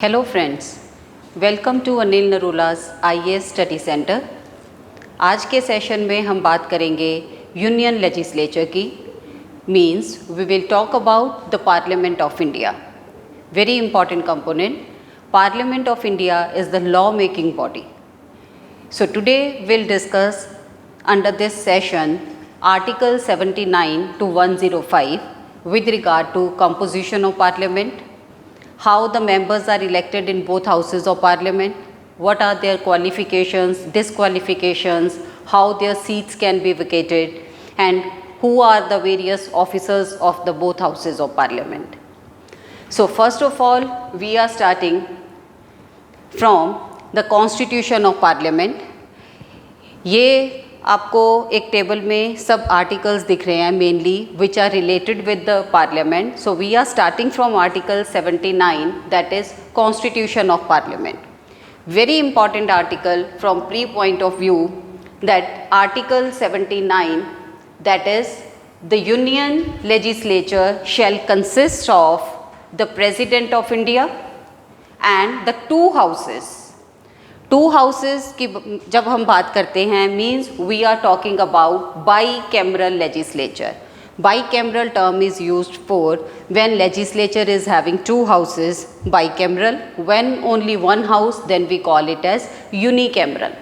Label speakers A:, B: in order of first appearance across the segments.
A: Hello friends, welcome to Anil Narula's IAS study centre. आज के session में हम बात करेंगे यूनियन लेजिस्लेचर की। Means we will talk about the parliament of India. Very important component. Parliament of India is the law making body. So today we'll discuss under this session Article 79 to 105 with regard to composition of Parliament, how the members are elected in both houses of Parliament, what are their qualifications, disqualifications, how their seats can be vacated, and who are the various officers of the both houses of Parliament. So first of all, we are starting from the constitution of parliament. ये आपको एक table में सब articles दिख रहे हैं mainly which are related with the parliament. So we are starting from article 79 that is constitution of parliament. Very important article from pre point of view that article 79 that is the union legislature shall consist of the president of India and the two houses. Two houses की जब हम बात करते हैं means we are talking about bicameral legislature. Bicameral term is used for when legislature is having two houses. Bicameral when only one house then we call it as unicameral.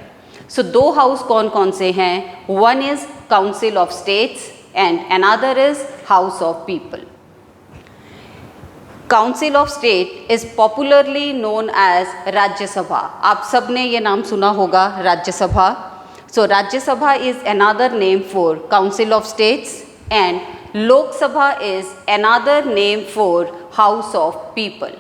A: So दो house कौन कौन से हैं? One is council of states and another is house of people. Council of state is popularly known as Rajya Sabha. आप सब ने ये नाम सुना होगा, Rajya Sabha. So Rajya Sabha is another name for council of states and Lok Sabha is another name for house of people.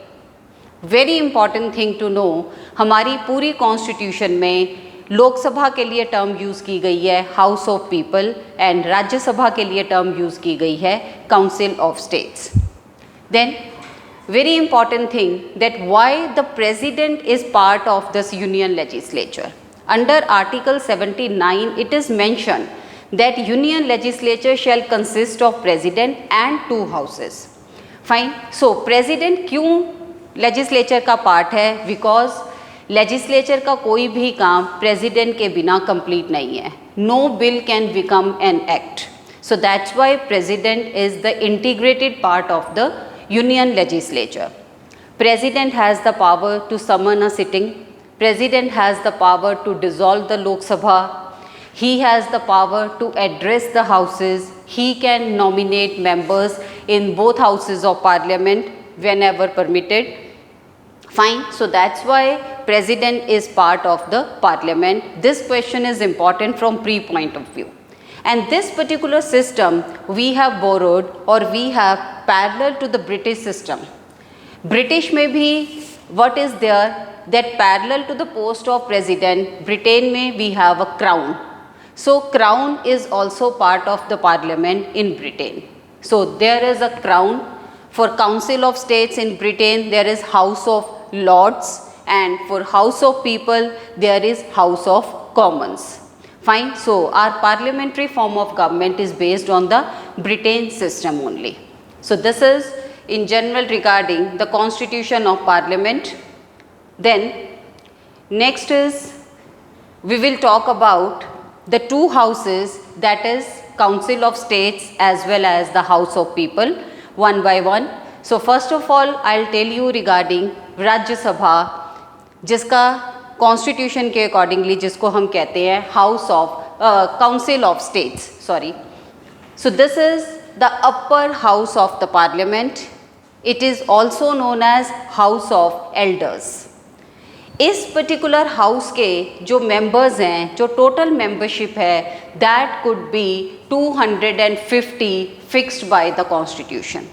A: Very important thing to know, हमारी पूरी constitution में लोकसभा के लिए टर्म यूज़ की गई है house of people and Rajya Sabha के लिए टर्म यूज़ की गई है council of states. Then very important thing that why the president is part of this union legislature. Under article 79 it is mentioned that union legislature shall consist of president and two houses. Fine. So president क्यों legislature का part है? Because legislature का कोई भी काम president के बिना complete नहीं है. No bill can become an act. So that's why president is the integrated part of the Union legislature. President has the power to summon a sitting. President has the power to dissolve the Lok Sabha. He has the power to address the houses. He can nominate members in both houses of parliament whenever permitted. Fine. So that's why President is part of the parliament. This question is important from pre-point of view. And this particular system we have borrowed or we have parallel to the British system. British में भी what is there that parallel to the post of president, Britain में we have a crown. So crown is also part of the parliament in Britain. So there is a crown. For council of states in Britain there is House of Lords and for House of People there is House of Commons. Fine. So our parliamentary form of government is based on the Britain system only. So this is in general regarding the constitution of parliament. Then next is we will talk about the two houses, that is council of states as well as the house of people, one by one. So first of all I'll tell you regarding Rajya Sabha, जिसका constitution के accordingly जिसको हम कहते हैं house of council of states. Sorry. So this is the upper house of the parliament. It is also known as house of elders. इस particular house के जो members हैं, जो टोटल मेंबरशिप है, that could be 250 fixed by the constitution.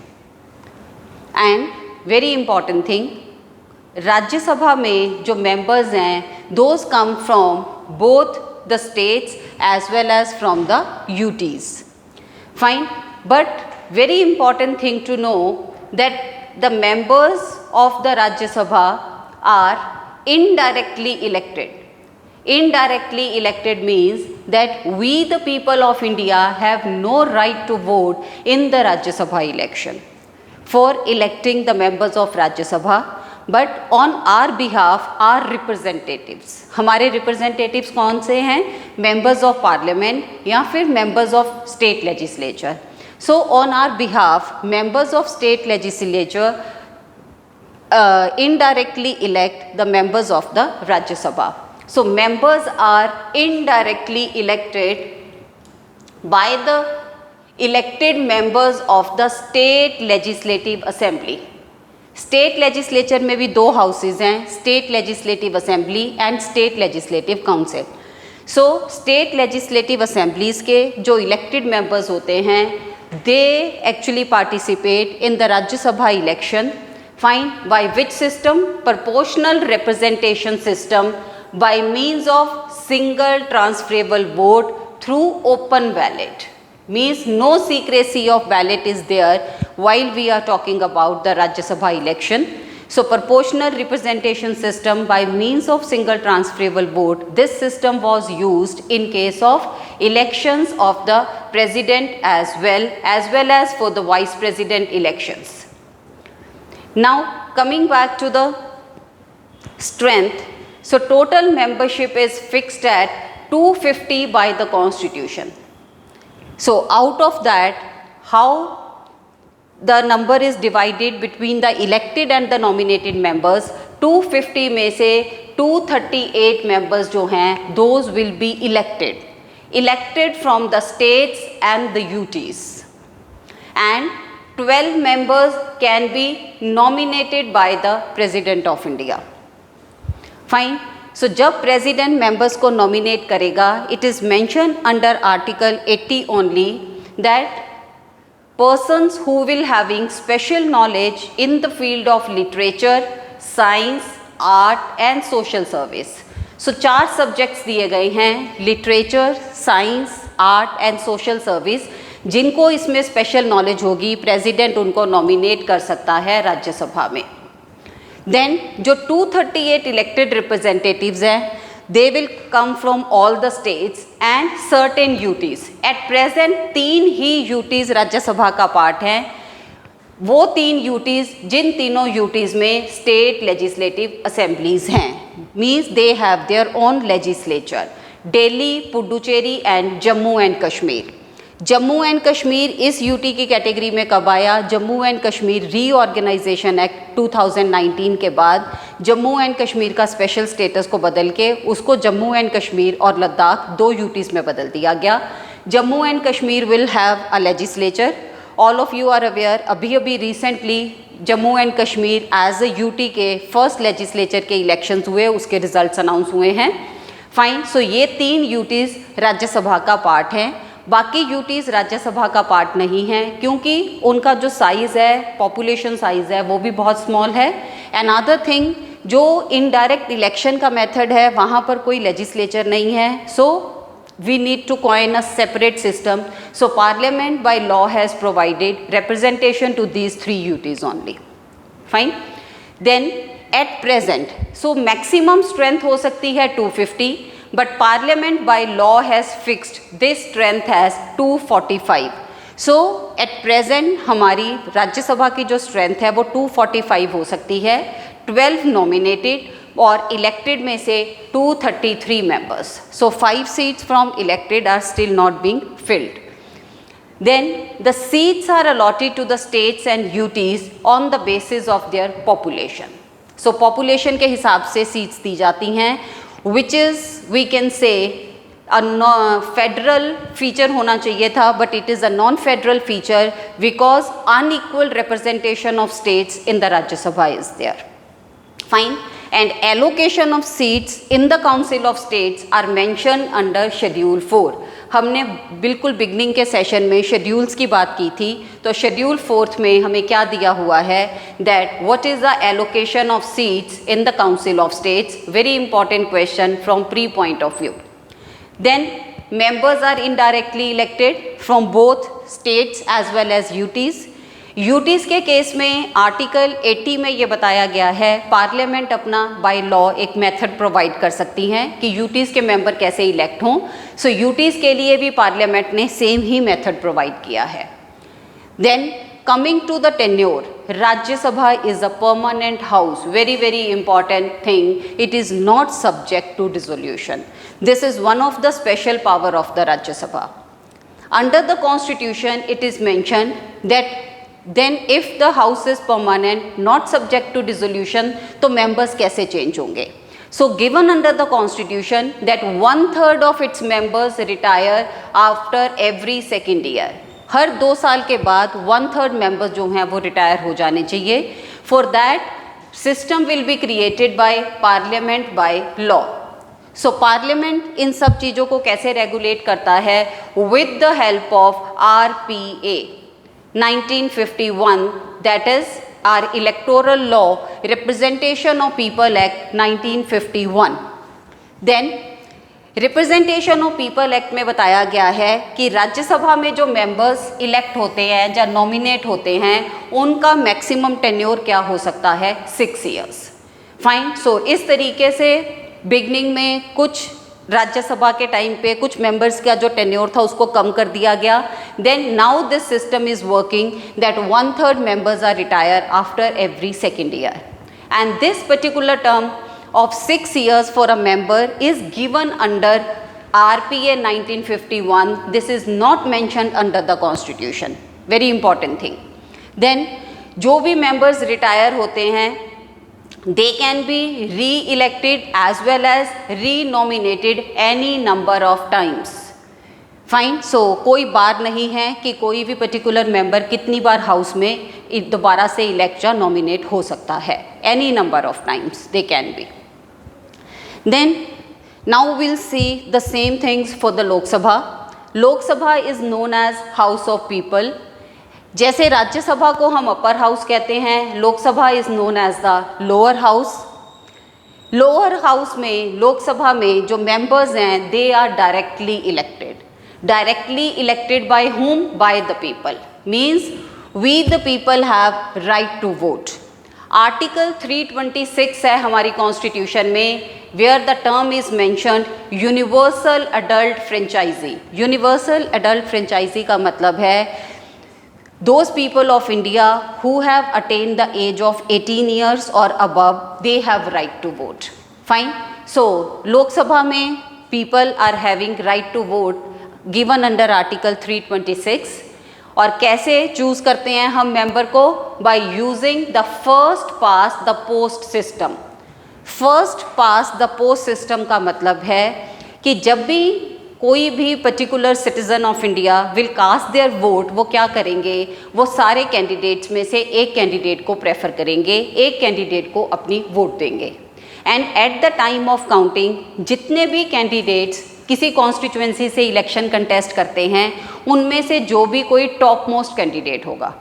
A: And very important thing, Rajya Sabha में जो members हैं those come from both the states as well as from the UTs. Fine. But very important thing to know that the members of the Rajya Sabha are indirectly elected. Indirectly elected means that we the people of India have no right to vote in the Rajya Sabha election. For electing the members of Rajya Sabha, but on our behalf our representatives, हमारे representatives कौन से हैं? Members of parliament या फिर members of state legislature. So on our behalf members of state legislature indirectly elect the members of the Rajya Sabha. So members are indirectly elected by the elected members of the state legislative assembly. State legislature में भी दो houses हैं, state legislative assembly and state legislative council. So state legislative assemblies के जो elected members होते हैं, they actually participate in the Rajya Sabha election. Fine. By which system? Proportional representation system by means of single transferable vote through open ballot. Means no secrecy of ballot is there while we are talking about the Rajya Sabha election. So proportional representation system by means of single transferable vote. This system was used in case of elections of the president as well as for the vice president elections. Now coming back to the strength, so total membership is fixed at 250 by the constitution. So out of that, how the number is divided between the elected and the nominated members? 250 में से 238 members जो हैं, those will be elected from the states and the UTs, and 12 members can be nominated by the President of India. Fine. So जब President members को nominate करेगा, it is mentioned under Article 80 only that persons who will having special knowledge in the field of literature, science, art and social service. So 4 subjects दिए गए हैं, literature, science, art and social service. जिनको इसमें special knowledge होगी, president उनको nominate कर सकता है राज्यसभा में. देन जो 238 इलेक्टेड रिप्रेजेंटेटिव्स हैं, they will come from all the states and certain UTs. At present 3 he UTs Rajya Sabha का पार्ट हैं. वो 3 यूटीज, जिन तीनों यूटीज में स्टेट लेजिस्लेटिव असेंबलीज हैं, means they have their own legislature. Delhi, Puducherry and Jammu and Kashmir. Jammu and Kashmir इस UT की category में कब आया? Jammu and Kashmir reorganisation act 2019 के बाद जम्मू एंड कश्मीर का स्पेशल स्टेटस को बदल के उसको जम्मू एंड कश्मीर और लद्दाख 2 यूटीज़ में बदल दिया गया. Jammu and Kashmir will have a legislature. All of you are aware, अभी recently Jammu and Kashmir as a UT के फर्स्ट लेजिस्लेचर के इलेक्शंस हुए, उसके रिजल्ट्स अनाउंस हुए हैं. फाइन. सो ये 3 यूटीज़ राज्यसभा का पार्ट हैं. बाकी यूटीज़ राज्यसभा का पार्ट नहीं है क्योंकि उनका जो साइज़ है, पॉपुलेशन साइज़ है, वो भी बहुत स्मॉल है. अनदर थिंग, जो इनडायरेक्ट इलेक्शन का मेथड है, वहाँ पर कोई लेजिस्लेचर नहीं है. So we need to coin a separate system. So parliament by law has provided representation to these 3 UTs only. Fine. Then at present, so maximum strength हो सकती है 250, but parliament by law has fixed this strength as 245. So at present हमारी राज्यसभा की जो strength है वो 245 हो सकती है. 12 नॉमिनेटेड और इलेक्टेड में से 233 members. So 5 seats from elected are still not being filled. Then the seats are allotted to the states and UTs on the basis of their population. So population के हिसाब से seats दी जाती हैं, which is we can say a federal feature होना चाहिए था, but it is a non-federal feature because unequal representation of states in the Rajya Sabha is there. Fine. And allocation of seats in the Council of States are mentioned under Schedule 4. हमने बिल्कुल beginning के session में schedules की बात की थी, तो schedule 4 में हमें क्या दिया हुआ है, that what is the allocation of seats in the council of states. Very important question from pre point of view. Then members are indirectly elected from both states as well as UTs. UTs के case में article 80 में ये बताया गया है, parliament अपना by law एक method provide कर सकती हैं कि यूटीज़ के मेंबर कैसे इलेक्ट हों. सो यूटीज़ के लिए भी पार्लियामेंट ने सेम ही मेथड प्रोवाइड किया है. Then coming to the tenure, Rajya Sabha is a permanent house, very important thing. It is not subject to dissolution. This is one of the special power of the Rajya Sabha. Under the constitution it is mentioned that then if the house is permanent, not subject to dissolution, तो members कैसे change होंगे? So given under the constitution that 1/3 of its members retire after every second year. हर 2 साल के बाद 1/3 members जो हैं वो retire हो जाने चाहिए. For that system will be created by parliament by law. So parliament इन सब चीज़ों को कैसे रेगुलेट करता है? With the help of RPA 1951, that is our electoral law representation of people act 1951. Then representation of people act में बताया गया है कि राज्यसभा में जो मेंबर्स इलेक्ट होते हैं या नॉमिनेट होते हैं उनका मैक्सिमम टेन्योर क्या हो सकता है? 6 years. फाइन. सो इस तरीके से बिगनिंग में कुछ राज्यसभा के टाइम पे कुछ मेंबर्स का जो टेन्योर था उसको कम कर दिया गया. Then now this system is working that 1/3 members are retire after every second year, and this particular term of 6 years for a member is given under RPA 1951. This is not mentioned under the constitution. Very important thing. Then जो भी members retire होते हैं they can be re-elected as well as re-nominated any number of times. Fine. So कोई बार नहीं है कि कोई भी पर्टिकुलर मेंबर कितनी बार हाउस में दोबारा से इलेक्ट या नॉमिनेट हो सकता है. Any number of times they can be. Then now we'll see the same things for the Lok Sabha. Lok Sabha is known as House of People. जैसे राज्यसभा को हम अपर हाउस कहते हैं, Lok Sabha is known as the lower house. Lower house में लोकसभा में जो members हैं they are directly elected. Directly elected by whom? By the people. Means we the people have right to vote. Article 326 है हमारी constitution में, where the term is mentioned universal adult franchise. Universal adult franchise का मतलब है those people of India who have attained the age of 18 years or above, they have right to vote. Fine. So Lok Sabha में people are having right to vote given under article 326. और कैसे choose करते हैं हम member को? By using the first past the post system. First past the post system का मतलब है कि जब भी कोई भी particular citizen of India will cast their vote, वो क्या करेंगे? वो सारे कैंडिडेट्स में से एक कैंडिडेट को प्रेफर करेंगे, एक कैंडिडेट को अपनी वोट देंगे. And at the time of counting जितने भी कैंडिडेट्स किसी कॉन्स्टिट्यूएंसी से इलेक्शन कंटेस्ट करते हैं उनमें से जो भी कोई टॉप मोस्ट कैंडिडेट होगा,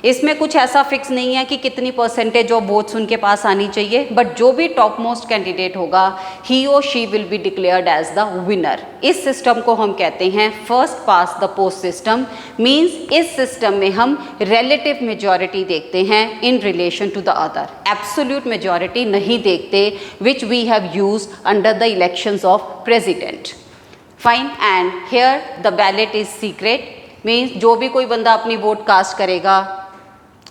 A: इसमें कुछ ऐसा फिक्स नहीं है कि कितनी परसेंटेज ऑफ वोट्स उनके पास आनी चाहिए, बट जो भी टॉप मोस्ट कैंडिडेट होगा ही और she will be declared as the winner. इस सिस्टम को हम कहते हैं first past the post system. Means इस सिस्टम में हम रिलेटिव मेजॉरिटी देखते हैं in relation to the other. Absolute majority नहीं देखते which we have used under the elections of president. Fine. And here the ballot is secret. Means जो भी कोई बंदा अपनी वोट कास्ट करेगा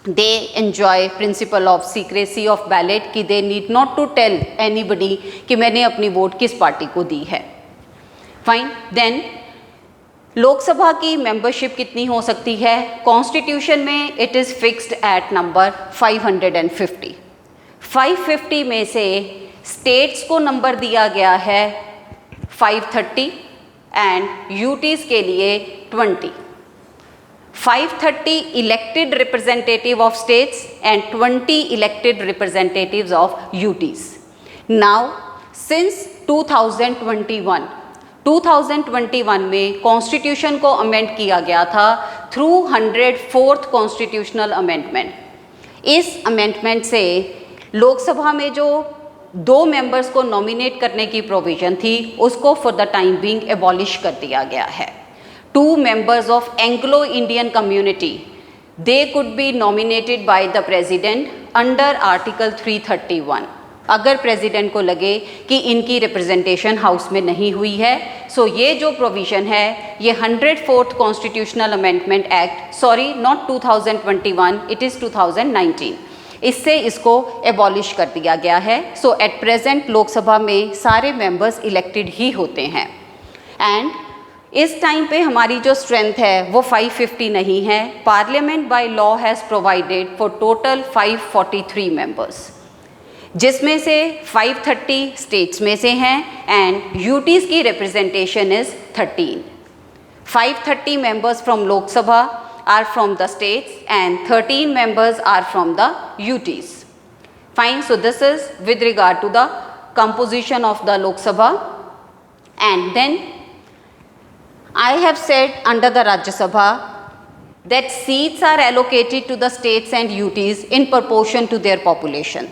A: they enjoy principle of secrecy of ballot कि they need not to tell anybody कि मैंने अपनी वोट किस पार्टी को दी है. फाइन. देन लोकसभा की मेंबरशिप कितनी हो सकती है? कॉन्स्टिट्यूशन में it is fixed at number 550. 550 में से स्टेट्स को नंबर दिया गया है 530 एंड यूटीज़ के लिए 20. 530 elected representative of states and 20 elected representatives of UTs. Now since 2021 में कॉन्स्टिट्यूशन को अमेंड किया गया था थ्रू 104th कॉन्स्टिट्यूशनल अमेंडमेंट. इस अमेंडमेंट से लोकसभा में जो 2 मेंबर्स को नॉमिनेट करने की प्रोविजन थी उसको for the time being abolish कर दिया गया है. 2 members of Anglo-Indian community, they could be nominated by the President under Article 331. अगर प्रेसिडेंट को लगे कि इनकी रिप्रेजेंटेशन हाउस में नहीं हुई है। सो ये जो प्रोविज़न है ये 104th constitutional amendment act, sorry not 2021, it is 2019, इससे इसको एबॉलिश कर दिया गया है। सो एट प्रेजेंट लोकसभा में सारे मेंबर्स इलेक्टेड ही होते हैं। एंड इस टाइम पे हमारी जो स्ट्रेंथ है वो 550 नहीं है। Parliament by law has provided for total 543 members, जिसमें से 530 स्टेट्स में से हैं एंड यूटीज़ की representation is 13। 530 members from Lok Sabha are from the states and 13 members are from the UTs. Fine, so this is with regard to the composition of the Lok Sabha. And then I have said under the Rajya Sabha that seats are allocated to the states and UTs in proportion to their population.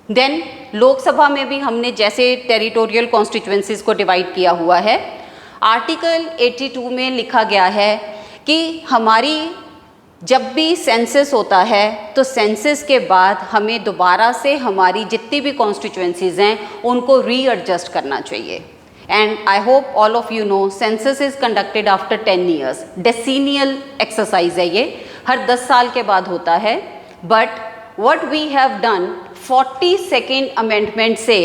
A: Then Lok Sabha में भी हमने जैसे territorial constituencies को divide किया हुआ है, article 82 में लिखा गया है कि हमारी जब भी सेंसस होता है तो सेंसस के बाद हमें दोबारा से हमारी जितनी भी कॉन्स्टिट्यूएंसीज़ हैं उनको रीएडजस्ट करना चाहिए। And I hope all of you know census is conducted after 10 years. Decennial exercise है ये, हर 10 साल के बाद होता है। But what we have done 42nd amendment से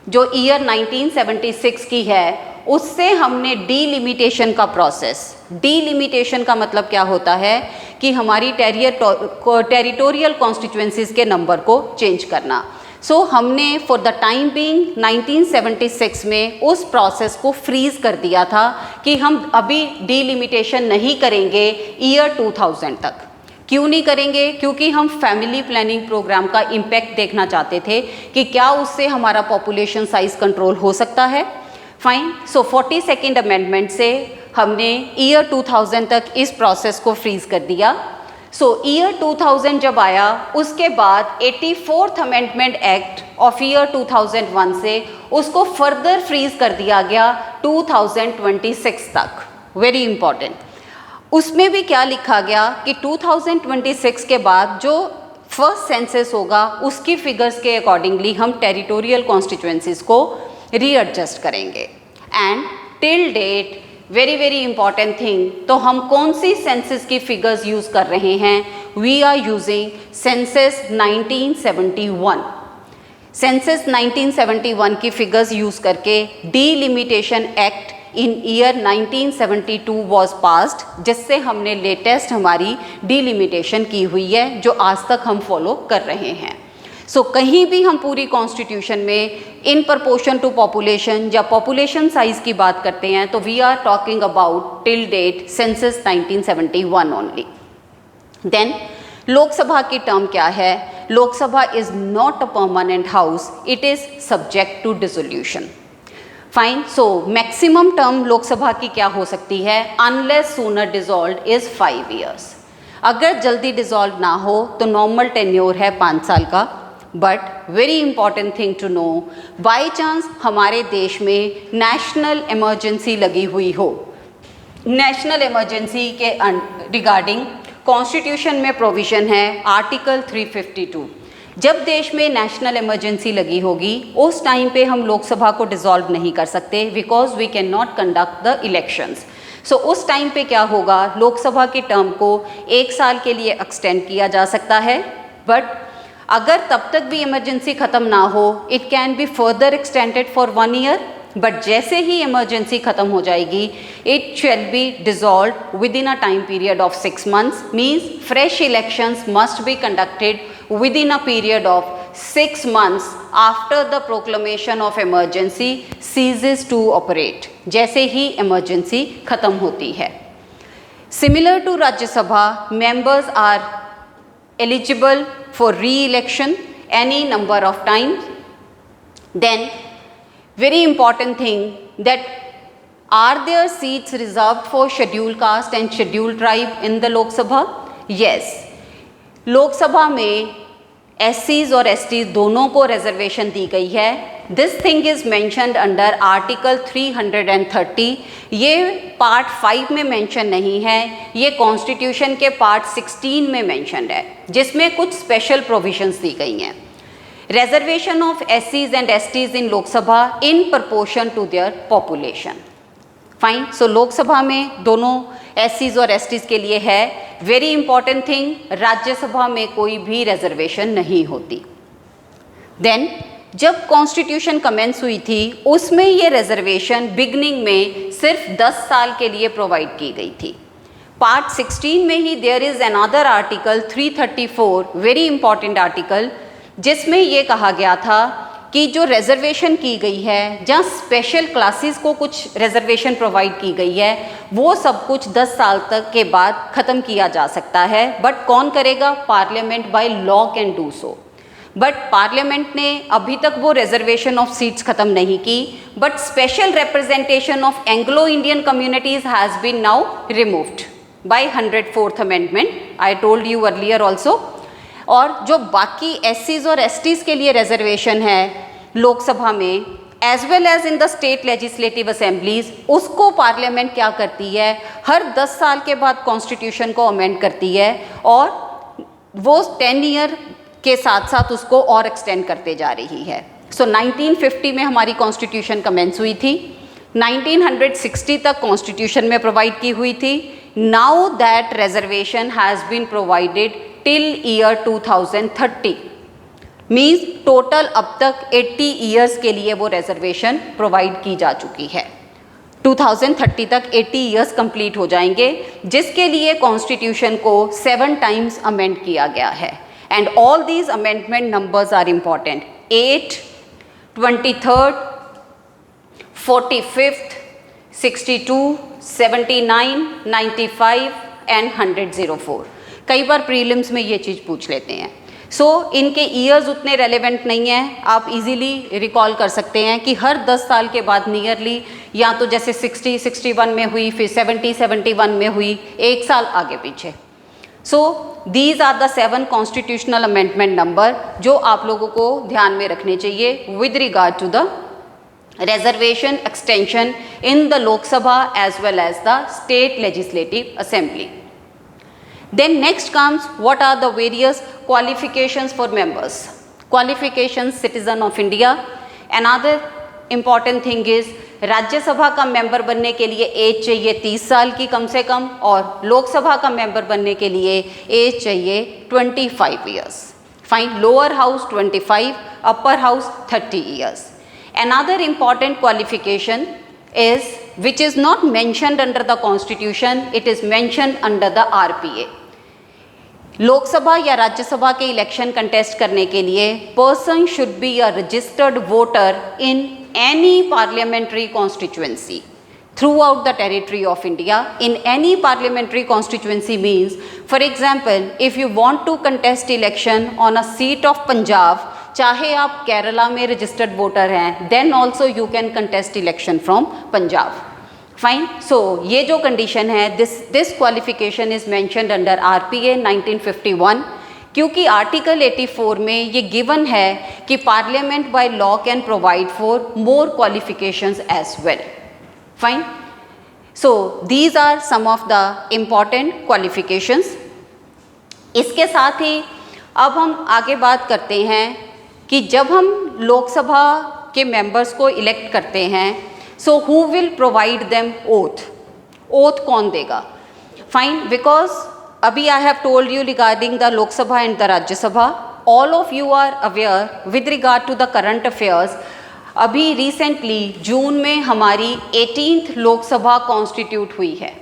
A: जो ईयर 1976 की है उससे हमने डीलिमिटेशन का प्रोसेस, डीलिमिटेशन का मतलब क्या होता है कि हमारी टेरिटोरियल कॉन्स्टिट्यूएंसीज़ के नंबर को चेंज करना। सो हमने फॉर द टाइम बीइंग 1976 में उस प्रोसेस को फ्रीज़ कर दिया था कि हम अभी डीलिमिटेशन नहीं करेंगे ईयर 2000 तक। क्यों नहीं करेंगे? क्योंकि हम फैमिली प्लानिंग प्रोग्राम का इम्पैक्ट देखना चाहते थे कि क्या उससे हमारा पॉपुलेशन साइज़ कंट्रोल हो सकता है। फाइन, सो 42nd अमेंडमेंट से हमने ईयर 2000 तक इस प्रोसेस को फ्रीज़ कर दिया। सो ईयर 2000 जब आया उसके बाद 84th amendment act of year 2001 से उसको फर्दर फ्रीज़ कर दिया गया 2026 तक। वेरी इंपॉर्टेंट, उसमें भी क्या लिखा गया कि 2026 के बाद जो फर्स्ट सेंसस होगा उसकी फिगर्स के अकॉर्डिंगली हम टेरिटोरियल कॉन्स्टिट्यूएंसीज़ को रीएडजस्ट करेंगे। And till date very very important thing, तो हम कौन सी सेंसस की फिगर्स यूज़ कर रहे हैं? We are using census 1971। Census 1971 की फिगर्स यूज़ करके delimitation act in year 1972 was passed, जिससे हमने लेटेस्ट हमारी डीलिमिटेशन की हुई है जो आज तक हम फॉलो कर रहे हैं। सो कहीं भी हम पूरी कॉन्स्टिट्यूशन में इन प्रपोर्शन टू पॉपुलेशन या पॉपुलेशन साइज की बात करते हैं तो we are talking about till date census 1971 only. Then Lok Sabha की टर्म क्या है? Lok Sabha is not a permanent house, it is subject to dissolution. Fine, so maximum term Lok Sabha की क्या हो सकती है? Unless sooner dissolved is 5 years. अगर जल्दी डिसॉल्व ना हो तो नॉर्मल टेन्योर है 5 साल का। But very important thing to know, by chance हमारे देश में नेशनल इमरजेंसी लगी हुई हो, नेशनल इमरजेंसी के रिगार्डिंग कॉन्स्टिट्यूशन में प्रोविज़न है आर्टिकल 352। जब देश में नेशनल इमरजेंसी लगी होगी उस टाइम पे हम लोकसभा को डिसॉल्व नहीं कर सकते because we can not conduct the elections. So उस टाइम पे क्या होगा? लोकसभा की टर्म को 1 साल के लिए एक्सटेंड किया जा सकता है। बट अगर तब तक भी इमरजेंसी ख़त्म ना हो, it can be further extended for 1 year. But जैसे ही इमरजेंसी ख़त्म हो जाएगी it shall be dissolve with in a time period of 6 months, means fresh elections must be conducted within a period of 6 months after the proclamation of emergency ceases to operate, जैसे ही emergency खत्म होती है। Similar to Rajya Sabha, members are eligible for re-election any number of times. Then very important thing, that are there seats reserved for scheduled caste and scheduled tribe in the Lok Sabha? Yes, Lok Sabha में SCs और STs दोनों को reservation दी गई है। This thing is mentioned under article 330। ये part 5 में mention नहीं है, ये कॉन्स्टिट्यूशन के पार्ट 16 में मेंशनड है, जिसमें कुछ स्पेशल प्रोविजंस दी गई हैं। reservation of SCs and STs in Lok Sabha in proportion to their population. Fine. So Lok Sabha में दोनों SCs और STs के लिए है. Very important thing, राज्यसभा में कोई भी reservation नहीं होती. Then जब कॉन्स्टिट्यूशन कमेंस हुई थी उसमें ये रिजर्वेशन बिगनिंग में सिर्फ 10 साल के लिए प्रोवाइड की गई थी. पार्ट 16 में ही there is another article 334, very important article, जिसमें ये कहा गया था कि जो रिजर्वेशन की गई है, जहाँ स्पेशल क्लासेस को कुछ रिजर्वेशन प्रोवाइड की गई है, वो सब कुछ 10 साल तक के बाद ख़त्म किया जा सकता है. बट कौन करेगा? Parliament by law can do so. But parliament ने अभी तक वो रिजर्वेशन ऑफ सीट्स ख़त्म नहीं की. But special representation of Anglo Indian communities has been now removed by 104th amendment. I told you earlier also. और जो बाकी SCs और STs के लिए रिजर्वेशन है लोकसभा में as well as in the state legislative assemblies, उसको पार्लियामेंट क्या करती है? हर 10 साल के बाद कॉन्स्टिट्यूशन को अमेंड करती है और वो 10 ईयर के साथ साथ उसको और एक्सटेंड करते जा रही है. सो 1950 में हमारी कॉन्स्टिट्यूशन कमेंस हुई थी, 1960 तक कॉन्स्टिट्यूशन में प्रोवाइड की हुई थी. Now that reservation has been provided till year 2030. Means total अब तक 80 ईयर्स के लिए वो रिजर्वेशन प्रोवाइड की जा चुकी है. 2030 तक 80 ईयर्स कंप्लीट हो जाएंगे, जिसके लिए कॉन्स्टिट्यूशन को 7 टाइम्स अमेंड किया गया है. And all these amendment numbers are important. 8, 23rd, 45th, 62, 79, 95 and 104. कई बार प्रीलिम्स में ये चीज़ पूछ लेते हैं. सो इनके ईयर्स उतने रेलेवेंट नहीं हैं. आप इजीली रिकॉल कर सकते हैं कि हर 10 साल के बाद नियरली या तो जैसे 60, 61 में हुई, फिर 70, 71 में हुई, एक साल आगे पीछे. So these are the 7 constitutional amendment number जो आप लोगों को ध्यान में रखने चाहिए with regard to the reservation extension in the Lok Sabha as well as the state legislative assembly. Then next comes what are the various qualifications for members. Qualifications citizen of India. Another important thing is Rajya Sabha का member बनने के लिए as चाहिए 30 साल की कम से कम, और लोकसभा का मेंबर बनने के लिए एज चाहिए 25 years. Fine. Lower house 25, upper house 30 years. Another important qualification is which is not mentioned under the constitution, it is mentioned under the RPA. Lok Sabha या राज्यसभा के इलेक्शन कंटेस्ट करने के लिए person should be a registered voter in any parliamentary constituency throughout the territory of India. In any parliamentary constituency means, for example, if you want to contest election on a seat of Punjab, चाहे आप केरला में registered voter हैं, then also you can contest election from Punjab. Fine. So ये जो condition है, this qualification is mentioned under RPA 1951, क्योंकि article 84 में ये गिवन है कि parliament by law can provide for more qualifications as well. Fine. So these are some of the important qualifications. इसके साथ ही अब हम आगे बात करते हैं कि जब हम लोकसभा के मेंबर्स को इलेक्ट करते हैं, so who will provide them oath. Oath कौन देगा? फाइन. बिकॉज अभी I have told you regarding the Lok Sabha and the Rajya Sabha. All of you are aware with regard to the current affairs. अभी रिसेंटली जून में हमारी 18th Lok Sabha constitute हुई है.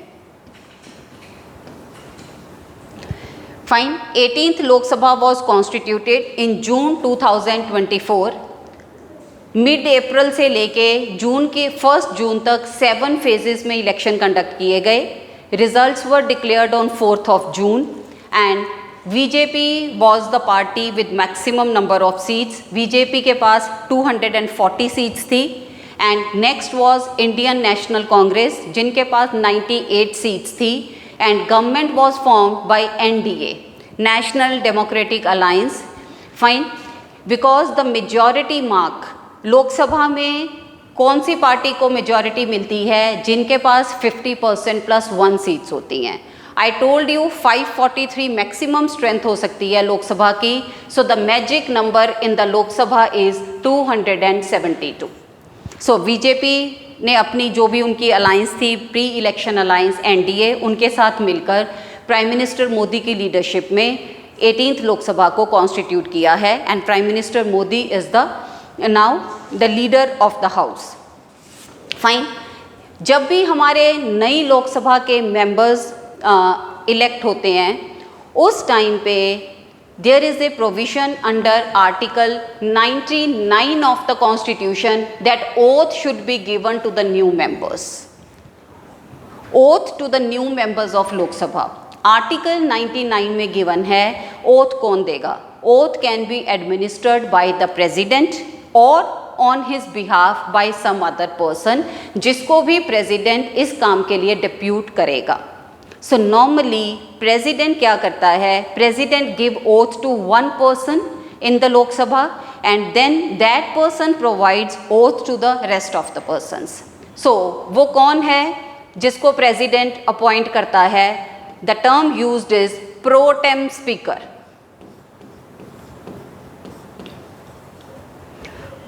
A: Fine. 18th Lok Sabha was constituted in June 2024. Mid April से लेके जून के 1 जून तक 7 phases में इलेक्शन कंडक्ट किए गए. Results were declared on 4th June and BJP was the party with maximum number of seats. BJP के पास 240 सीट्स थी. And next was Indian national Congress, जिनके पास 98 सीट्स थी. And government was formed by NDA, national democratic alliance. Fine. Because the majority mark, Lok Sabha में कौन सी party को majority मिलती है? जिनके पास 50% + 1 सीट्स होती हैं. आई टोल्ड यू 543 मैक्सिमम स्ट्रेंथ हो सकती है लोकसभा की. So the magic number in the Lok Sabha is 272. So BJP ने अपनी जो भी उनकी अलायंस थी, प्री इलेक्शन अलायंस एनडीए, उनके साथ मिलकर प्राइम मिनिस्टर मोदी की लीडरशिप में 18th लोकसभा को कॉन्स्टिट्यूट किया है. And prime minister Modi is the now the leader of the house. Fine. जब भी हमारे नई लोकसभा के मेंबर्स इलेक्ट होते हैं, उस टाइम पे there is a provision under article 99 of the constitution that oath should be given to the new members. Oath to the new members of Lok Sabha article 99 में गिवन है. ओथ कौन देगा? Oath can be administered by the president और on his behalf by some other person, जिसको भी president इस काम के लिए डिप्यूट करेगा. सो नॉर्मली प्रेसिडेंट क्या करता है? President give oath to one person in the Lok Sabha and then that person provides oath to the rest of the persons. So वो कौन है जिसको प्रेसिडेंट अपॉइंट करता है? The term used is pro tem speaker.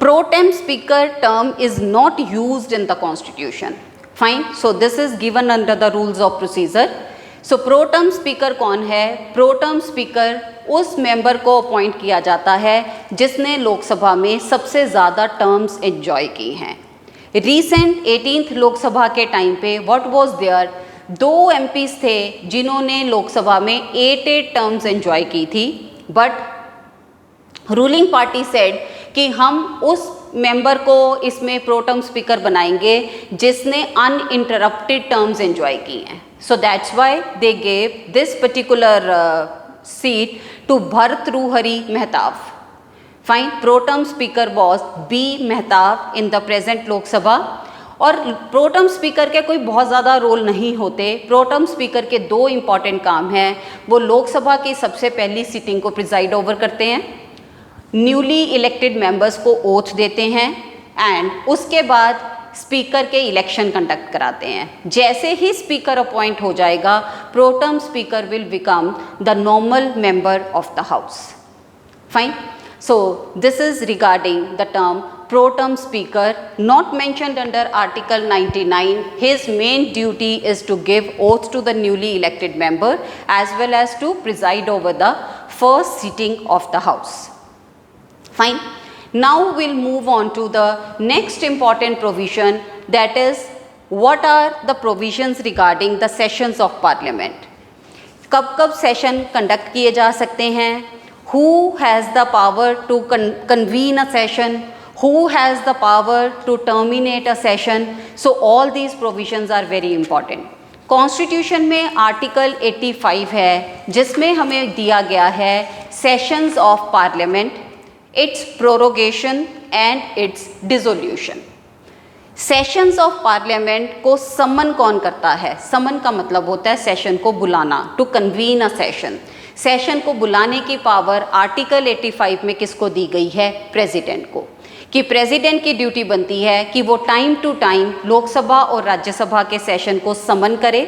A: Pro tem speaker term is not used in the constitution. Fine. So this is given under the rules of procedure. So pro tem speaker कौन है? Pro tem speaker उस member को appoint किया जाता है जिसने लोकसभा में सबसे ज़्यादा टर्म्स एंजॉय की हैं. रिसेंट 18th लोकसभा के टाइम पे व्हाट वाज देयर? 2 MPs थे जिन्होंने लोकसभा में 8 टर्म्स एंजॉय की थी. बट रूलिंग पार्टी सेड कि हम उस मेंबर को इसमें प्रोटम स्पीकर बनाएंगे जिसने अनइंटरप्टेड टर्म्स एंजॉय की हैं. So that's why they gave this particular seat to Bhartruhari Mahtab. Fine. Pro tem speaker was B Mahtab in the present Lok Sabha. और प्रोटम स्पीकर के कोई बहुत ज़्यादा रोल नहीं होते. प्रोटम स्पीकर के 2 इम्पॉर्टेंट काम हैं. वो लोकसभा की सबसे पहली सीटिंग को प्रिजाइड ओवर करते हैं, न्यूली इलेक्टेड मेंबर्स को ओथ देते हैं एंड उसके बाद स्पीकर के इलेक्शन कंडक्ट कराते हैं. जैसे ही स्पीकर अपॉइंट हो जाएगा, pro tem speaker will become the normal member of the house. Fine. So this is regarding the term pro tem speaker, not mentioned under article 99. His main duty is to give oath to the newly elected member as well as to preside over the first sitting of the house. Fine. Now we'll move on to the next important provision, that is what are the provisions regarding the sessions of parliament. कब कब session conduct किए जा सकते हैं? Who has the power to convene a session? Who has the power to terminate a session? So all these provisions are very important. Constitution में article 85 है जिसमें हमें दिया गया है sessions of parliament, its prorogation and its dissolution. Sessions of parliament को समन कौन करता है? समन का मतलब होता है सेशन को बुलाना, to convene a session. Session को बुलाने की पावर आर्टिकल 85 में किसको दी गई है? प्रेसिडेंट को. कि प्रेसिडेंट की ड्यूटी बनती है कि वो टाइम टू टाइम लोकसभा और राज्यसभा के सेशन को समन करे.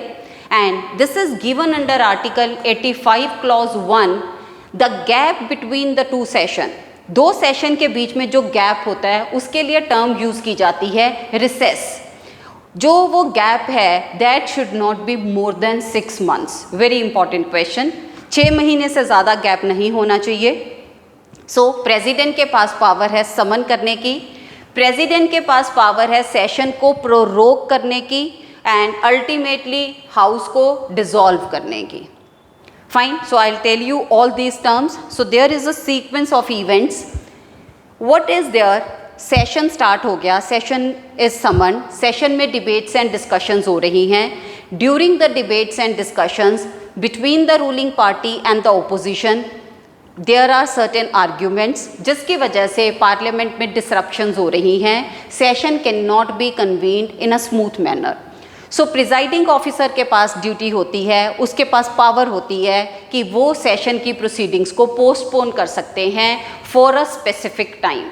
A: And this is given under article 85 clause 1. The gap between the 2 session, 2 session के बीच में जो गैप होता है उसके लिए टर्म यूज़ की जाती है रिसेस. जो वो गैप है that should not be more than 6 months. Very important question. 6 महीने से ज़्यादा गैप नहीं होना चाहिए. सो प्रेसिडेंट के पास पावर है समन करने की, प्रेसिडेंट के पास पावर है सेशन को प्रोरोग करने की एंड अल्टीमेटली हाउस को डिसॉल्व करने की. Fine. So I'll tell you all these terms. So there is a sequence of events. What is there? Session start हो गया, session is summoned. Session में debates and discussions हो रही हैं. During the debates and discussions between the ruling party and the opposition, there are certain arguments जिसकी वजह से parliament में disruptions हो रही हैं. Session cannot be convened in a smooth manner. So presiding officer के पास ड्यूटी होती है, उसके पास पावर होती है कि वो सेशन की प्रोसीडिंग्स को पोस्टपोन कर सकते हैं फॉर अ स्पेसिफिक टाइम.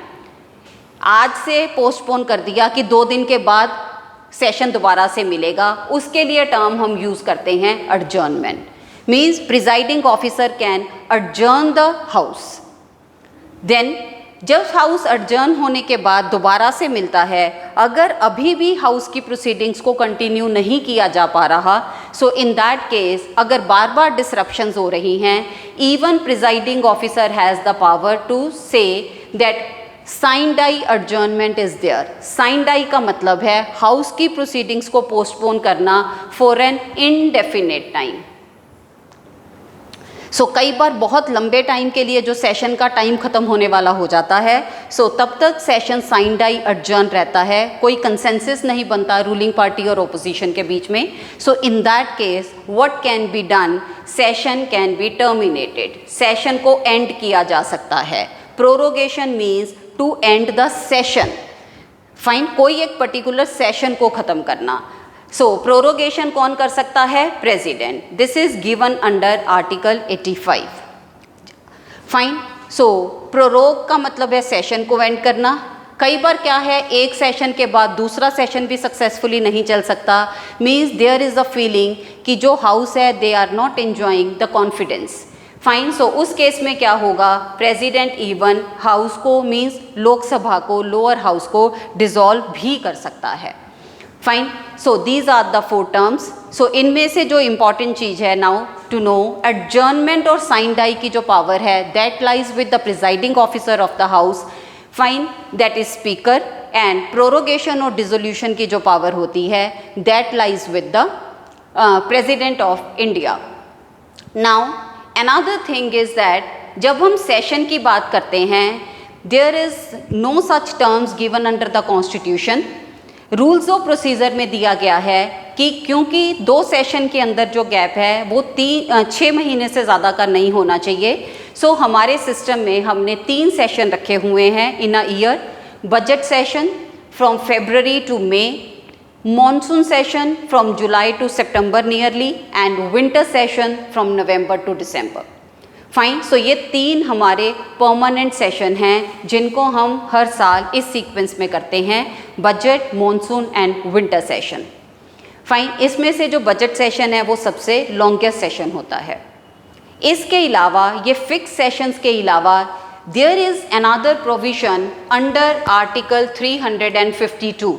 A: आज से पोस्टपोन कर दिया कि 2 दिन के बाद सेशन दोबारा से मिलेगा, उसके लिए टर्म हम यूज़ करते हैं adjournment. Means presiding officer can adjourn the house. Then जब हाउस adjourn होने के बाद दोबारा से मिलता है, अगर अभी भी हाउस की प्रोसीडिंग्स को कंटिन्यू नहीं किया जा पा रहा, सो इन दैट केस अगर बार बार डिसरप्शंस हो रही हैं, even presiding officer has the power to say that sine die adjournment is there. Sine die का मतलब है हाउस की प्रोसीडिंग्स को पोस्टपोन करना for an indefinite time. So कई बार बहुत लंबे टाइम के लिए जो सेशन का टाइम ख़त्म होने वाला हो जाता है, सो तब तक सेशन साइन डाई adjourn रहता है, कोई कंसेंसस नहीं बनता रूलिंग पार्टी और ओपोजिशन के बीच में. So in that case what can be done, session can be terminated. Session को एंड किया जा सकता है. Prorogation means to end the session. Fine, कोई एक पर्टिकुलर सेशन को ख़त्म करना. सो प्रोरोगेशन कौन कर सकता है? President. This is given under article 85. Fine. So prorogue का मतलब है सेशन को एंड करना. कई बार क्या है, एक सेशन के बाद दूसरा सेशन भी सक्सेसफुली नहीं चल सकता. Means there is a feeling कि जो हाउस है they are not enjoying the confidence. Fine. So उस केस में क्या होगा, प्रेसिडेंट इवन हाउस को मीन्स लोकसभा को, लोअर हाउस को डिसॉल्व भी कर सकता है. Fine. So these are the 4 terms. So इनमें से जो इम्पॉर्टेंट चीज़ है नाउ टू नो, एडजर्नमेंट और साइन डाई की जो पावर है that lies with the presiding officer of the house. Fine, that is speaker. And prorogation और डिसोल्यूशन की जो पावर होती है that lies with the president of India. Now another thing is that जब हम सेशन की बात करते हैं, there is no such terms given under the constitution. Rules of procedure में दिया गया है कि क्योंकि 2 सेशन के अंदर जो गैप है वो 6 महीने से ज़्यादा का नहीं होना चाहिए. सो हमारे सिस्टम में हमने 3 सेशन रखे हुए हैं in a year. Budget session from February to May, monsoon session from July to September nearly, and winter session from November to December. Fine. So ये 3 हमारे परमानेंट सेशन हैं जिनको हम हर साल इस सीक्वेंस में करते हैं, budget, monsoon and winter session. Fine. इसमें से जो बजट सेशन है वो सबसे लॉन्गेस्ट सेशन होता है. इसके अलावा ये फिक्स सेशंस के अलावा there is another provision under article 352.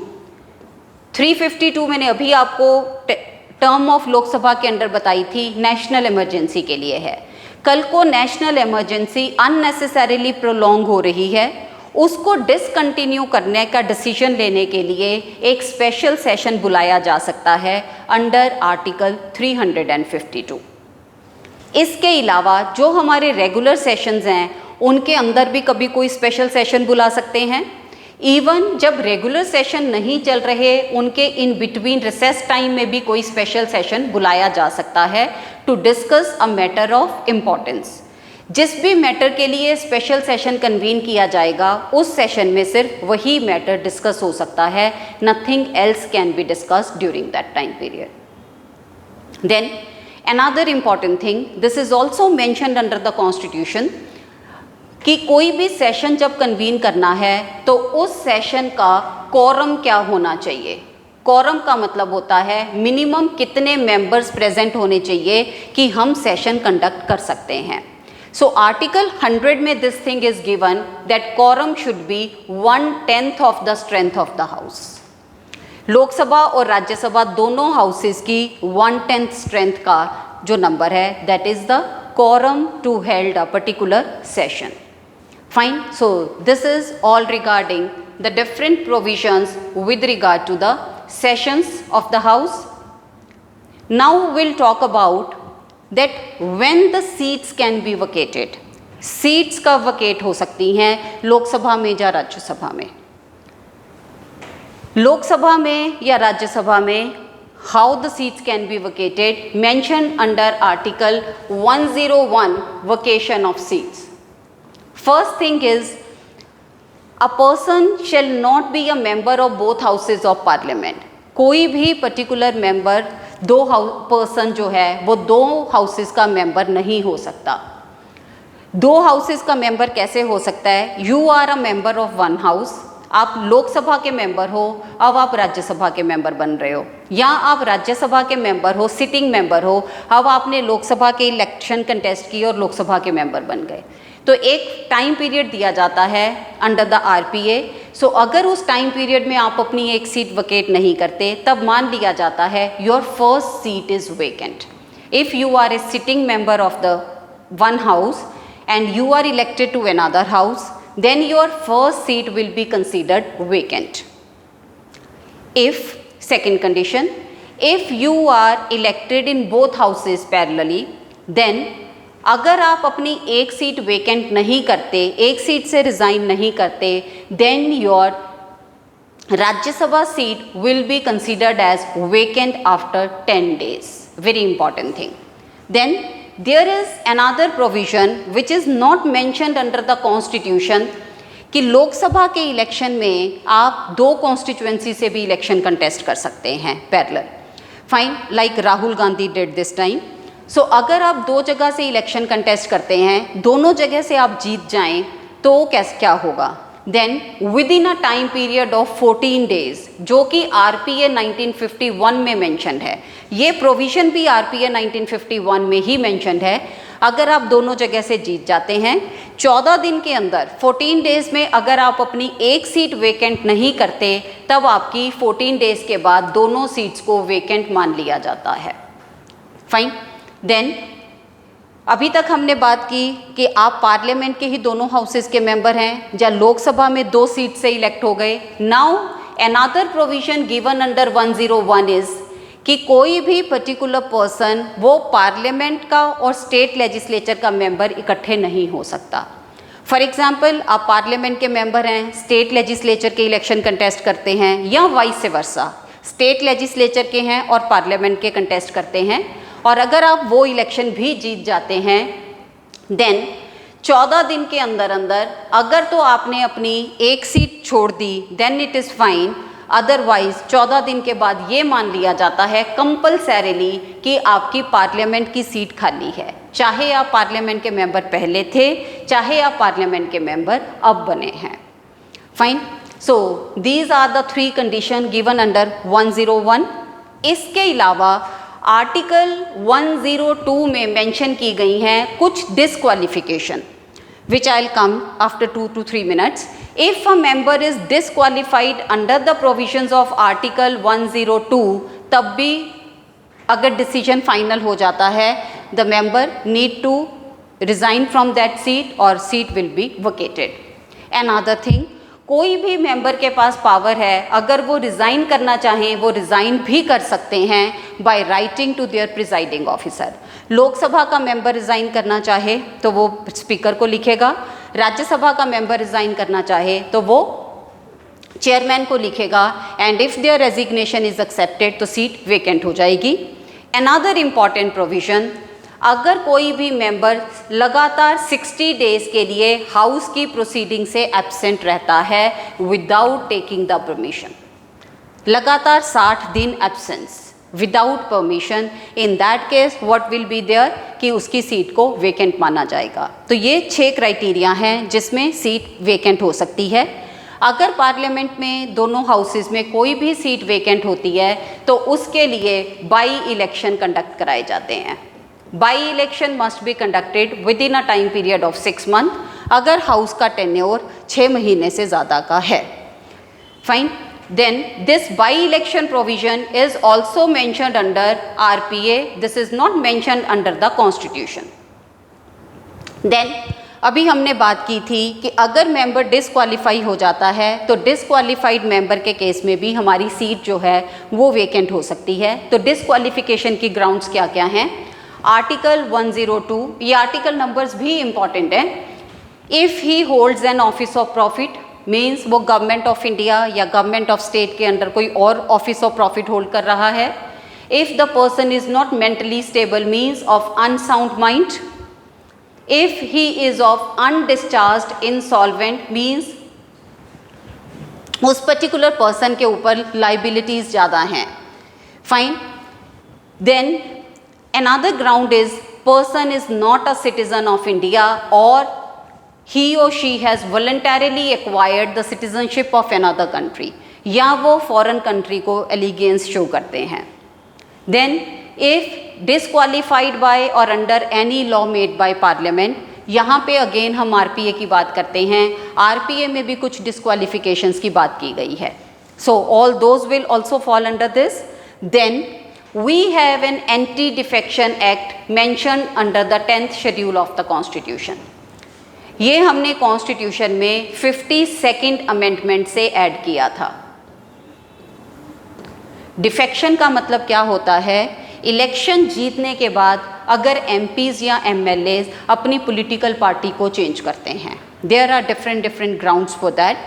A: 352 मैंने अभी आपको टर्म ऑफ लोकसभा के अंडर बताई थी, नेशनल इमरजेंसी के लिए है. कल को नेशनल इमरजेंसी अननेसेसरीली प्रोलॉन्ग हो रही है, उसको डिसकंटिन्यू करने का डिसीजन लेने के लिए एक स्पेशल सेशन बुलाया जा सकता है अंडर आर्टिकल 352. इसके अलावा जो हमारे रेगुलर सेशंस हैं उनके अंदर भी कभी कोई स्पेशल सेशन बुला सकते हैं. इवन जब रेगुलर सेशन नहीं चल रहे उनके इन बिटवीन रिसेस टाइम में भी कोई स्पेशल सेशन बुलाया जा सकता है to discuss a matter of importance. जिस भी मैटर के लिए स्पेशल सेशन कन्वीन किया जाएगा उस सेशन में सिर्फ वही मैटर डिस्कस हो सकता है. Nothing else can be discussed during that time period. Then another important thing, this is also mentioned under the constitution कि कोई भी सेशन जब कन्वीन करना है तो उस सेशन का कोरम क्या होना चाहिए. कोरम का मतलब होता है मिनिमम कितने मेंबर्स प्रेजेंट होने चाहिए कि हम सेशन कंडक्ट कर सकते हैं. सो आर्टिकल 100 में this thing is given that quorum should be 1/10 of the strength of the house. Lok Sabha और राज्यसभा दोनों हाउसेस की 1/10 स्ट्रेंथ का जो नंबर है that is the quorum to held a particular session. Fine. So this is all regarding the different provisions with regard to the sessions of the house. Now we'll talk about that when the seats can be vacated. Seats कब vacate हो सकती हैं लोकसभा में या राज्यसभा में. लोकसभा में या राज्यसभा में how the seats can be vacated mentioned under article 101 vacation of seats. First thing is, a person shall not be a member of both houses of parliament. कोई भी पर्टिकुलर मेंबर 2 पर्सन जो है वो 2 हाउसेस का member नहीं हो सकता. 2 houses का मेंबर कैसे हो सकता है? You are a member of 1 house, आप लोकसभा के मेंबर हो, अब आप राज्यसभा के मेंबर बन रहे हो, या आप राज्यसभा के मेंबर हो, सिटिंग मेंबर हो, अब आपने लोकसभा के इलेक्शन कंटेस्ट की और लोकसभा के मेंबर बन गए। तो एक टाइम पीरियड दिया जाता है अंडर द RPA। सो अगर उस टाइम पीरियड में आप अपनी एक सीट वकेट नहीं करते, तब मान लिया जाता है your first seat is vacant. If you are a sitting member of the one house and you are elected to another house, then your first seat will be considered vacant. If, second condition, if you are elected in both houses parallelly, then अगर आप अपनी एक seat vacant नहीं करते, एक seat से resign नहीं करते, then your Rajya Sabha seat will be considered as vacant after 10 days. Very important thing. Then there is another provision which is not mentioned under the constitution कि लोकसभा के इलेक्शन में आप 2 कॉन्स्टिट्यूएंसी से भी इलेक्शन कंटेस्ट कर सकते हैं parallel. Fine, like Rahul Gandhi did this time. So अगर आप 2 जगह से इलेक्शन कंटेस्ट करते हैं, दोनों जगह से आप जीत जाएं, तो कैसे क्या होगा? Then within a time period of 14 days, जो कि RPA 1951 में मेंशन है, ये प्रोविज़न भी RPA 1951 में ही मेंशन है। अगर आप दोनों जगह से जीत जाते हैं, 14 दिन के अंदर 14 डेज़ में अगर आप अपनी एक सीट वेकेंट नहीं करते, तब आपकी 14 डेज़ के बाद दोनों सीट्स को वेकेंट मान लिया जाता है। फाइन। देन अभी तक हमने बात की कि आप पार्लियामेंट के ही दोनों हाउसेस के मेंबर हैं, या लोकसभा में 2 सीट से इलेक्ट हो गए। Now another provision given under 101 is कि कोई भी पर्टिकुलर पर्सन वो पार्लियामेंट का और स्टेट लेजिस्लेचर का मेंबर इकट्ठे नहीं हो सकता। फॉर एग्जांपल, आप पार्लियामेंट के मेंबर हैं, स्टेट लेजिस्लेचर के इलेक्शन कंटेस्ट करते हैं, या वाइस वर्सा, स्टेट लेजिस्लेचर के हैं और पार्लियामेंट के कंटेस्ट करते हैं, और अगर आप वो इलेक्शन भी जीत जाते हैं, देन 14 दिन के अंदर अंदर अगर तो आपने अपनी एक सीट छोड़ दी, then it is fine. Otherwise 14 दिन के बाद ये मान लिया जाता है कंपल्सरीली कि आपकी पार्लियामेंट की सीट खाली है, चाहे आप पार्लियामेंट के मेंबर पहले थे, चाहे आप पार्लियामेंट के मेंबर अब बने हैं। Fine. So these are the 3 condition given under 101। इसके अलावा आर्टिकल 102 में मेंशन की गई हैं कुछ disqualification, which I'll come after 2 to 3 minutes. If a member is disqualified under the provisions of Article 102, तब भी अगर डिसीजन फाइनल हो जाता है, the member need to resign from that seat or seat will be vacated. Another thing, कोई भी member के पास power है, अगर वो रिज़ाइन करना चाहें वो रिज़ाइन भी कर सकते हैं by writing to their presiding officer. Lok Sabha का मेंबर रिज़ाइन करना चाहे तो वो स्पीकर को लिखेगा, राज्यसभा का मेंबर रिज़ाइन करना चाहे तो वो चेयरमैन को लिखेगा, and if their resignation is accepted तो सीट वेकेंट हो जाएगी। अनदर इम्पॉर्टेंट प्रोविज़न, अगर कोई भी मेंबर लगातार 60 डेज़ के लिए हाउस की प्रोसीडिंग से एब्सेंट रहता है विदाउट टेकिंग द परमिशन, लगातार 60 दिन absence without permission, in that case what will be there कि उसकी सीट को वेकेंट माना जाएगा। तो ये 6 क्राइटेरिया हैं जिसमें सीट वेकेंट हो सकती है। अगर पार्लियामेंट में दोनों हाउसेस में कोई भी सीट वेकेंट होती है तो उसके लिए बाई इलेक्शन कंडक्ट कराए जाते हैं। By election must be conducted with in a time period of 6 month, अगर हाउस का टेन्योर 6 महीने से ज़्यादा का है। Fine. Then this by-election provision is also mentioned under RPA. This is not mentioned under the Constitution. Then अभी हमने बात की थी कि अगर मेंबर डिसक्वालीफाई हो जाता है तो डिसक्वालीफाइड मेंबर के केस में भी हमारी सीट जो है वो वेकेंट हो सकती है। तो डिसक्वालिफिकेशन की ग्राउंड्स क्या क्या हैं? आर्टिकल 102, ये आर्टिकल नंबर्स भी इम्पॉर्टेंट हैं। If he holds an office of profit, means वो गवर्नमेंट ऑफ इंडिया या गवर्नमेंट ऑफ स्टेट के अंडर कोई और ऑफिस ऑफ प्रॉफिट होल्ड कर रहा है। If the person is not mentally stable, means of unsound mind. If he is of undischarged insolvent, means उस particular person के ऊपर लाइबिलिटीज़ ज़्यादा हैं। Fine. Then another ground is person is not a citizen of India or he or she has voluntarily acquired the citizenship of another country, या वो foreign country को elegance show करते हैं. Then if disqualified bye और under any law made by parliament, यहाँ पे again हम RPA की बात करते हैं. आरपीए में भी कुछ डिसक्वालिफिकेशंस की बात की गई है. So all those will also fall under this. Then we have an anti-defection act mentioned under the 10th schedule of the constitution. ये हमने कॉन्स्टिट्यूशन में 52nd अमेंडमेंट से ऐड किया था. डिफेक्शन का मतलब क्या होता है? इलेक्शन जीतने के बाद अगर एमपीज़ या एमएलएज अपनी पॉलिटिकल पार्टी को चेंज करते हैं, there are different grounds for that.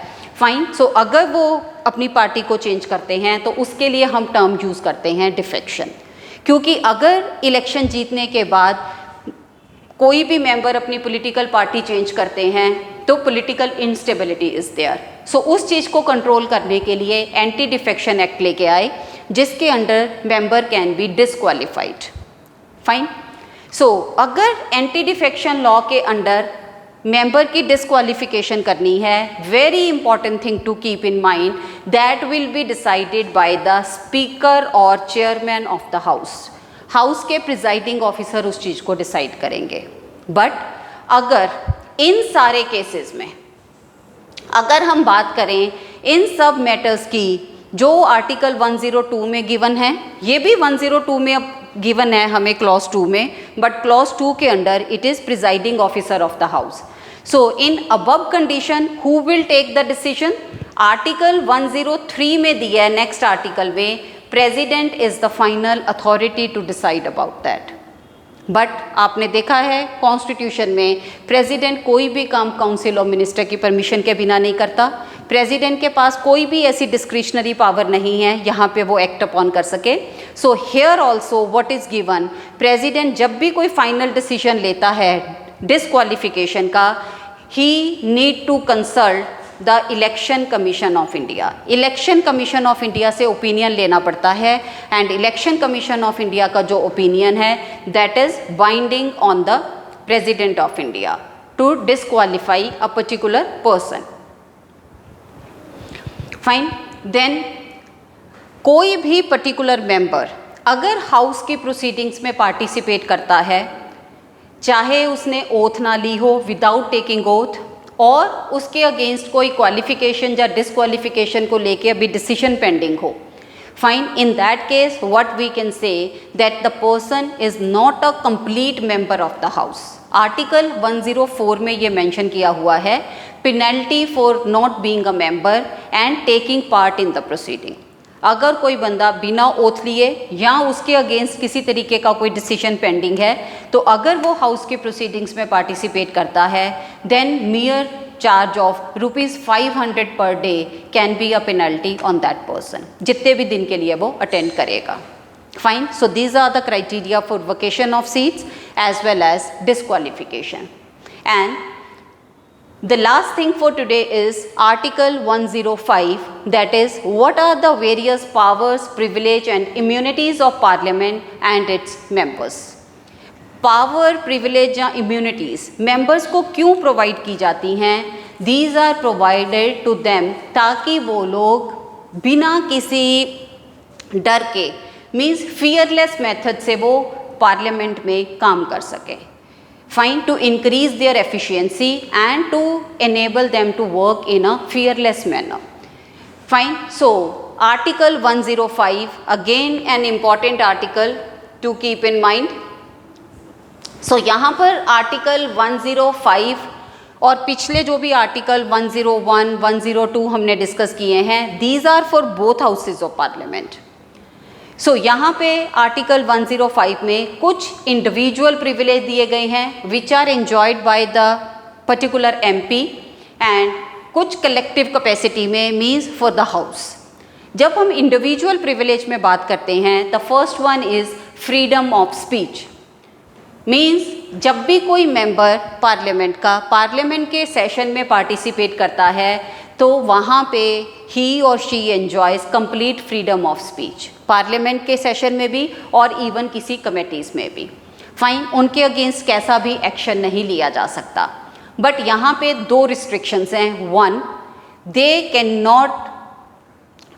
A: Fine. So अगर वो अपनी पार्टी को चेंज करते हैं तो उसके लिए हम टर्म यूज़ करते हैं डिफेक्शन. क्योंकि अगर इलेक्शन जीतने के बाद कोई भी मेंबर अपनी पॉलिटिकल पार्टी चेंज करते हैं तो पॉलिटिकल इंस्टेबिलिटी इज़ देयर. सो उस चीज़ को कंट्रोल करने के लिए एंटी डिफेक्शन एक्ट लेके आए, जिसके under member can be disqualified. Fine. So अगर एंटी डिफेक्शन लॉ के अंडर मेंबर की डिसक्वालिफिकेशन करनी है, very important thing to keep in mind, that will be decided by the speaker और chairman of the house. House के presiding officer उस चीज़ को डिसाइड करेंगे. बट अगर इन सारे केसेस में अगर हम बात करें इन सब मैटर्स की जो आर्टिकल 102 में गिवन है, ये भी 102 में अब गिवन है हमें क्लॉज 2 में, बट क्लॉज 2 के under it is presiding officer of the house. So in above condition who will take the decision? Article 103 में दिया है नेक्स्ट आर्टिकल में, president is the final authority to decide about that. But आपने देखा है constitution में president कोई भी काम काउंसिल ऑफ मिनिस्टर की परमिशन के बिना नहीं करता. प्रेसिडेंट के पास कोई भी ऐसी डिस्क्रिशनरी पावर नहीं है यहाँ पे वो एक्ट अपॉन कर सके. So here also what is given, president जब भी कोई फाइनल डिसीजन लेता है डिसक्वालिफिकेशन का, he need to consult the election commission of India. Election commission of India से ओपिनियन लेना पड़ता है, and election commission of India का जो ओपिनियन है that is binding on the president of India to disqualify a particular person. Fine. Then कोई भी particular member अगर हाउस की प्रोसीडिंग्स में पार्टिसिपेट करता है, चाहे उसने ओथ ना ली हो, विदाउट टेकिंग ओथ, और उसके अगेंस्ट कोई क्वालिफिकेशन या डिसक्वालिफिकेशन को लेके अभी डिसीजन पेंडिंग हो, fine. In that case what we can say that the person is not a complete member of the house. Article 104 में ये मेंशन किया हुआ है, penalty for not being a member and taking part in the proceeding. अगर कोई बंदा बिना oath लिए या उसके अगेंस्ट किसी तरीके का कोई डिसीजन पेंडिंग है, तो अगर वो हाउस की प्रोसीडिंग्स में पार्टिसिपेट करता है, देन मियर चार्ज ऑफ ₹500 पर day can be a penalty on that person, जितने भी दिन के लिए वो अटेंड करेगा. Fine. So these are the criteria for vacation of seats as well as disqualification. And the last thing for today is Article 105, that is what are the various powers, privilege and immunities of Parliament and its members. Power, privilege या immunities members को क्यों provide की जाती हैं? These are provided to them ताकि वो लोग बिना किसी डर के means fearless method से वो पार्लियामेंट में काम कर सकें. Fine. To increase their efficiency and to enable them to work in a fearless manner. Fine. So Article 105 again an important article to keep in mind. So यहाँ पर Article 105 और पिछले जो भी Article 101, 102 हमने डिस्कस किए हैं, these are for both houses of parliament. सो यहाँ पे आर्टिकल 105 में कुछ इंडिविजुअल प्रिविलेज दिए गए हैं which are enjoyed by the particular MP, and कुछ कलेक्टिव कैपेसिटी में मीन्स फॉर द हाउस. जब हम इंडिविजुअल प्रिविलेज में बात करते हैं, the first one is freedom of speech. Means जब भी कोई मेंबर पार्लियामेंट का पार्लियामेंट के सेशन में पार्टिसिपेट करता है तो वहाँ पे ही और she enjoys complete freedom of speech, parliament के सेशन में भी और इवन किसी कमेटीज़ में भी. फाइन. उनके अगेंस्ट कैसा भी एक्शन नहीं लिया जा सकता. बट यहाँ पे दो रिस्ट्रिक्शंस हैं. One, they can not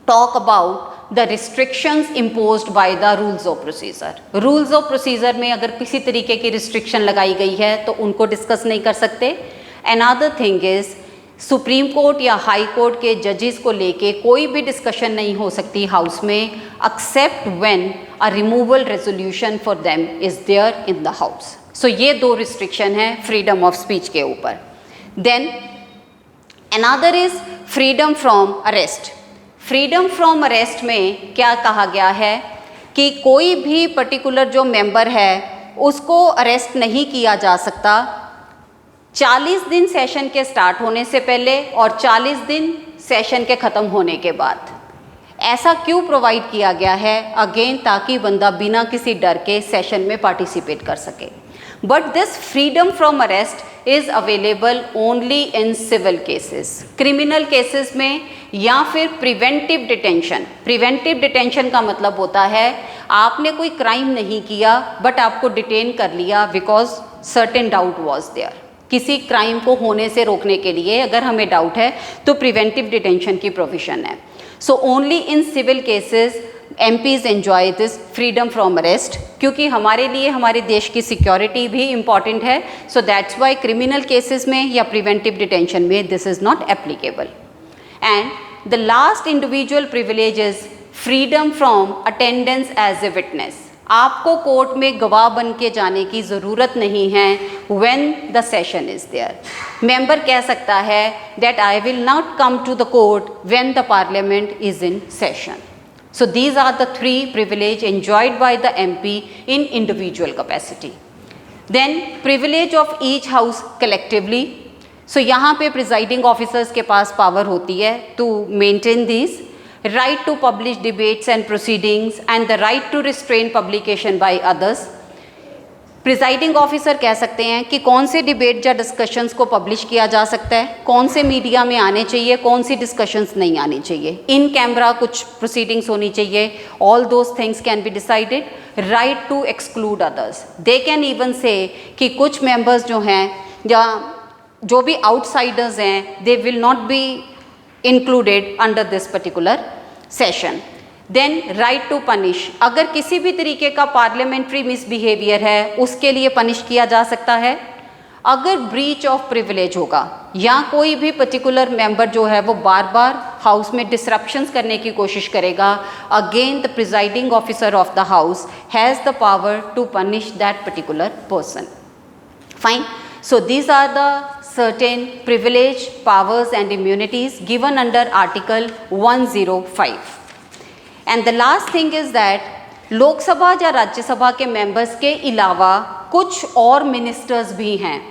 A: talk about the restrictions imposed by the rules of procedure. Rules of procedure में अगर किसी तरीके की restriction लगाई गई है तो उनको डिस्कस नहीं कर सकते. Another thing is supreme court या हाई कोर्ट के जजेस को लेके कोई भी डिस्कशन नहीं हो सकती हाउस में except when a removal resolution for them is there in the house. सो ये दो रिस्ट्रिक्शन है फ्रीडम ऑफ स्पीच के ऊपर. Then another is freedom from arrest. Freedom from arrest में क्या कहा गया है कि कोई भी पर्टिकुलर जो मेंबर है उसको अरेस्ट नहीं किया जा सकता 40 दिन सेशन के स्टार्ट होने से पहले और 40 दिन सेशन के ख़त्म होने के बाद. ऐसा क्यों प्रोवाइड किया गया है? अगेन ताकि बंदा बिना किसी डर के सेशन में पार्टिसिपेट कर सके. But this freedom from arrest is available only in civil cases. Criminal cases में या फिर प्रिवेंटिव डिटेंशन. प्रिवेंटिव डिटेंशन का मतलब होता है आपने कोई क्राइम नहीं किया बट आपको डिटेन कर लिया because certain doubt was there. किसी क्राइम को होने से रोकने के लिए अगर हमें डाउट है तो प्रिवेंटिव डिटेंशन की प्रोविजन है. So only in civil cases MPs enjoy this freedom from arrest, क्योंकि हमारे लिए हमारे देश की सिक्योरिटी भी इम्पॉर्टेंट है. So that's why criminal cases में या प्रिवेंटिव डिटेंशन में this is not applicable. And the last individual privilege is freedom from attendance as a witness. आपको कोर्ट में गवाह बन के जाने की ज़रूरत नहीं है when the session is there. Member कह सकता है that I will not come to the court when the parliament is in session. So these are the three privilege enjoyed by the MP in individual capacity. Then privilege of each house collectively. So यहाँ पे presiding officers के पास power होती है to maintain these. Right to publish debates and proceedings and the right to restrain publication by others. Presiding officer कह सकते हैं कि कौन से डिबेट या डिस्कशंस को पब्लिश किया जा सकता है, कौन से मीडिया में आने चाहिए, कौन सी डिस्कशंस नहीं आनी चाहिए, इन कैमरा कुछ प्रोसीडिंग्स होनी चाहिए. All those things can be decided. Right to exclude others. They can even say कि कुछ मेंबर्स जो हैं या जो भी आउटसाइडर्स हैं they will not be included under this particular session. Then right to punish. अगर किसी भी तरीके का पार्लियामेंट्री मिसबिहेवियर है उसके लिए पनिश किया जा सकता है. अगर ब्रीच ऑफ प्रिविलेज होगा या कोई भी पर्टिकुलर मेंबर जो है वो बार बार हाउस में डिसरप्शंस करने की कोशिश करेगा, again the presiding officer of the house has the power to punish that particular person. Fine. So these are the certain privilege, powers and immunities given under Article 105. And the last thing is that Lok Sabha या राज्यसभा के members के अलावा कुछ और ministers भी हैं,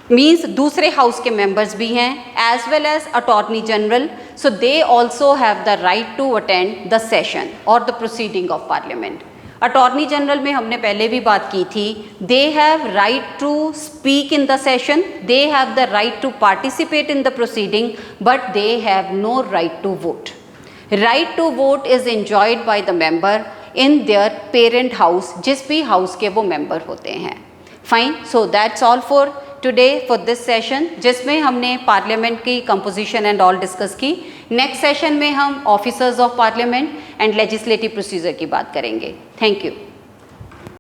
A: means दूसरे house के मेंबर्स भी हैं, as well as attorney general. So they also have the right to attend the session और the proceeding of parliament. Attorney general में हमने पहले भी बात की थी. They have right to speak in the session, they have the right to participate in the proceeding, but they have no right to vote. Right to vote is enjoyed by the member in their parent house, जिस भी house के वो member होते हैं. Fine. So that's all for today for this session, जिसमें हमने parliament की composition and all discuss की. नेक्स्ट सेशन में हम officers of parliament and legislative procedure की बात करेंगे. Thank you.